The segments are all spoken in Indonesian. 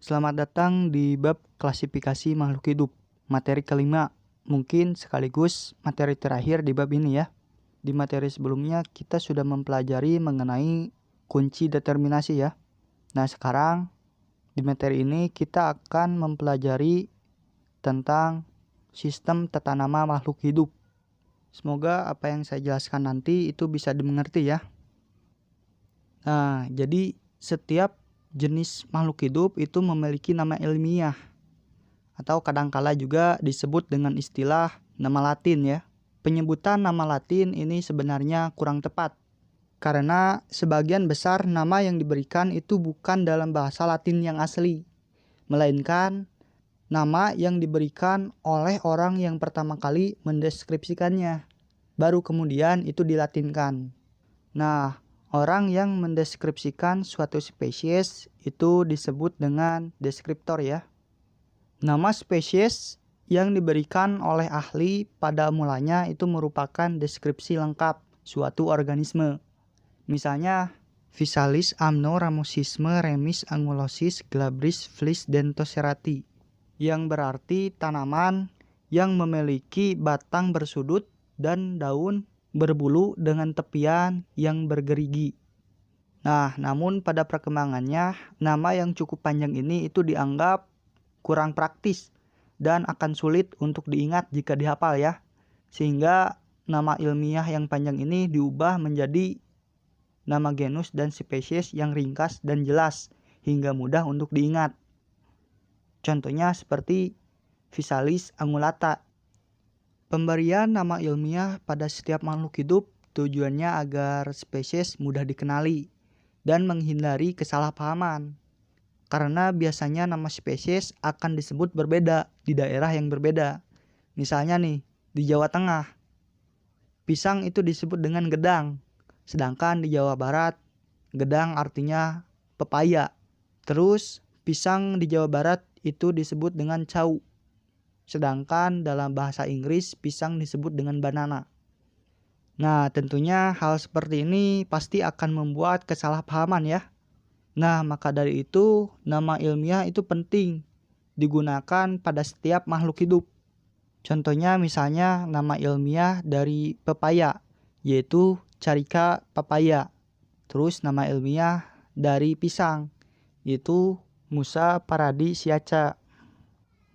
Selamat datang di bab klasifikasi makhluk hidup, materi kelima, mungkin sekaligus materi terakhir di bab ini ya. Di materi sebelumnya kita sudah mempelajari mengenai kunci determinasi ya. Nah sekarang di materi ini kita akan mempelajari tentang sistem tata nama makhluk hidup. Semoga apa yang saya jelaskan nanti itu bisa dimengerti ya. Nah jadi setiap jenis makhluk hidup itu memiliki nama ilmiah atau kadangkala juga disebut dengan istilah nama Latin ya. Penyebutan nama Latin ini sebenarnya kurang tepat karena sebagian besar nama yang diberikan itu bukan dalam bahasa Latin yang asli, melainkan nama yang diberikan oleh orang yang pertama kali mendeskripsikannya, baru kemudian itu dilatinkan. Nah, orang yang mendeskripsikan suatu spesies itu disebut dengan deskriptor ya. Nama spesies yang diberikan oleh ahli pada mulanya itu merupakan deskripsi lengkap suatu organisme. Misalnya, Physalis amnoramosisme remis angulosis glabris flis dentocerati, yang berarti tanaman yang memiliki batang bersudut dan daun berbulu dengan tepian yang bergerigi. Nah, namun pada perkembangannya, nama yang cukup panjang ini itu dianggap kurang praktis dan akan sulit untuk diingat jika dihafal ya. Sehingga nama ilmiah yang panjang ini diubah menjadi nama genus dan spesies yang ringkas dan jelas hingga mudah untuk diingat. Contohnya seperti Physalis angulata. Pemberian nama ilmiah pada setiap makhluk hidup tujuannya agar spesies mudah dikenali dan menghindari kesalahpahaman. Karena biasanya nama spesies akan disebut berbeda di daerah yang berbeda. Misalnya nih, di Jawa Tengah, pisang itu disebut dengan gedang. Sedangkan di Jawa Barat, gedang artinya pepaya. Terus, pisang di Jawa Barat itu disebut dengan cau. Sedangkan dalam bahasa Inggris pisang disebut dengan banana. Nah tentunya hal seperti ini pasti akan membuat kesalahpahaman ya. Nah maka dari itu nama ilmiah itu penting digunakan pada setiap makhluk hidup. Contohnya misalnya nama ilmiah dari pepaya yaitu Carica papaya. Terus nama ilmiah dari pisang yaitu Musa paradisiaca.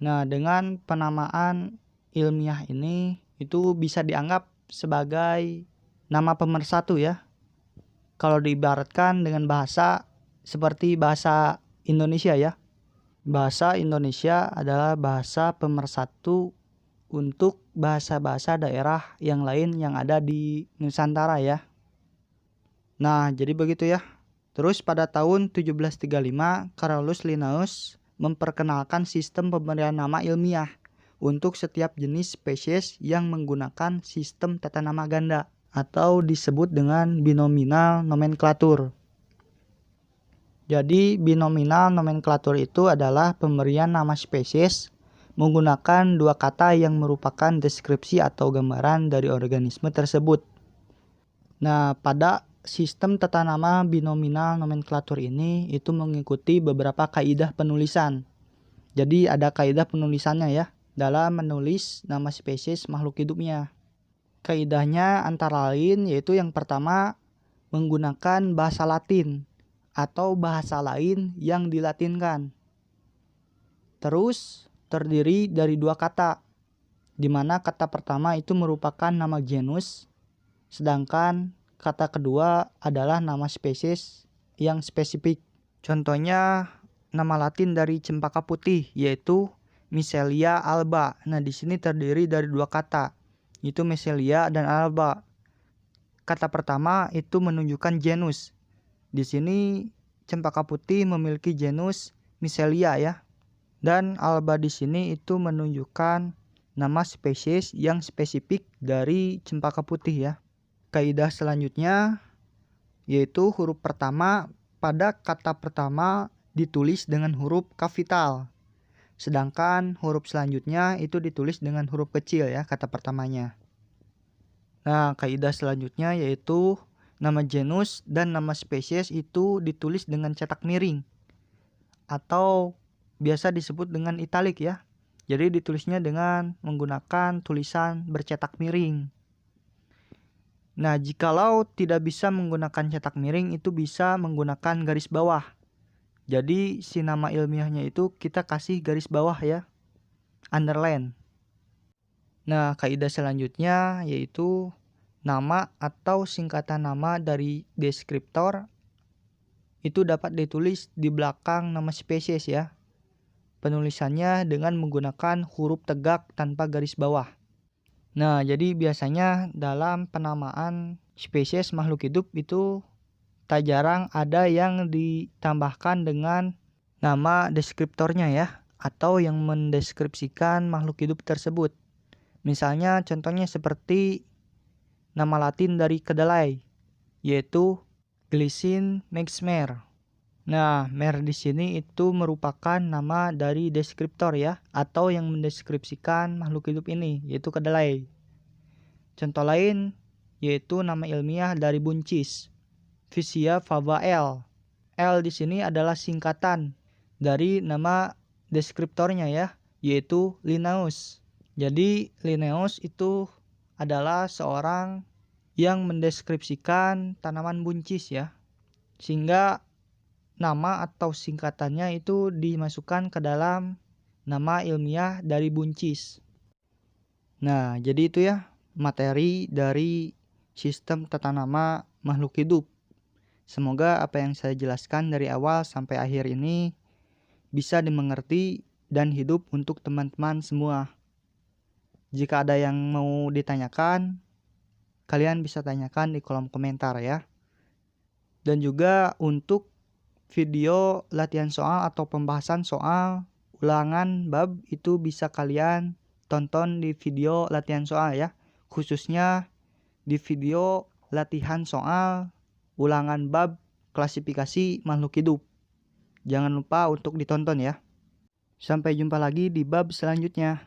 Nah, dengan penamaan ilmiah ini itu bisa dianggap sebagai nama pemersatu ya. Kalau diibaratkan dengan bahasa seperti bahasa Indonesia ya. Bahasa Indonesia adalah bahasa pemersatu untuk bahasa-bahasa daerah yang lain yang ada di Nusantara ya. Nah, jadi begitu ya. Terus pada tahun 1735 Carolus Linnaeus memperkenalkan sistem pemberian nama ilmiah untuk setiap jenis spesies yang menggunakan sistem tata nama ganda atau disebut dengan binominal nomenklatur. Jadi binominal nomenklatur itu adalah pemberian nama spesies menggunakan dua kata yang merupakan deskripsi atau gambaran dari organisme tersebut. Nah, pada sistem tata nama binominal nomenklatur ini itu mengikuti beberapa kaidah penulisan. Jadi ada kaidah penulisannya ya dalam menulis nama spesies makhluk hidupnya. Kaidahnya antara lain yaitu yang pertama menggunakan bahasa Latin atau bahasa lain yang dilatinkan. Terus terdiri dari dua kata, di mana kata pertama itu merupakan nama genus, sedangkan kata kedua adalah nama spesies yang spesifik. Contohnya nama Latin dari cempaka putih yaitu Misselia alba. Nah, di sini terdiri dari dua kata, yaitu Misselia dan alba. Kata pertama itu menunjukkan genus. Di sini cempaka putih memiliki genus Misselia ya. Dan alba di sini itu menunjukkan nama spesies yang spesifik dari cempaka putih ya. Kaidah selanjutnya yaitu huruf pertama pada kata pertama ditulis dengan huruf kapital. Sedangkan huruf selanjutnya itu ditulis dengan huruf kecil ya kata pertamanya. Nah, kaidah selanjutnya yaitu nama genus dan nama spesies itu ditulis dengan cetak miring atau biasa disebut dengan italik ya. Jadi ditulisnya dengan menggunakan tulisan bercetak miring. Nah, jikalau tidak bisa menggunakan cetak miring, itu bisa menggunakan garis bawah. Jadi si nama ilmiahnya itu kita kasih garis bawah ya, underline. Nah, kaidah selanjutnya yaitu nama atau singkatan nama dari deskriptor itu dapat ditulis di belakang nama spesies ya. Penulisannya dengan menggunakan huruf tegak tanpa garis bawah. Nah, jadi biasanya dalam penamaan spesies makhluk hidup itu tak jarang ada yang ditambahkan dengan nama deskriptornya ya, atau yang mendeskripsikan makhluk hidup tersebut. Misalnya contohnya seperti nama Latin dari kedelai, yaitu Glycine maxmer. Nah, mer di sini itu merupakan nama dari deskriptor ya, atau yang mendeskripsikan makhluk hidup ini, yaitu kedelai. Contoh lain yaitu nama ilmiah dari buncis, Vicia fava L. L di sini adalah singkatan dari nama deskriptornya ya, yaitu Linnaeus. Jadi Linnaeus itu adalah seorang yang mendeskripsikan tanaman buncis ya. Sehingga nama atau singkatannya itu dimasukkan ke dalam nama ilmiah dari buncis. Nah, jadi itu ya materi dari sistem tata nama makhluk hidup. Semoga apa yang saya jelaskan dari awal sampai akhir ini bisa dimengerti dan hidup untuk teman-teman semua. Jika ada yang mau ditanyakan, kalian bisa tanyakan di kolom komentar ya. Dan juga untuk video latihan soal atau pembahasan soal ulangan bab itu bisa kalian tonton di video latihan soal ya. Khususnya di video latihan soal ulangan bab klasifikasi makhluk hidup. Jangan lupa untuk ditonton ya. Sampai jumpa lagi di bab selanjutnya.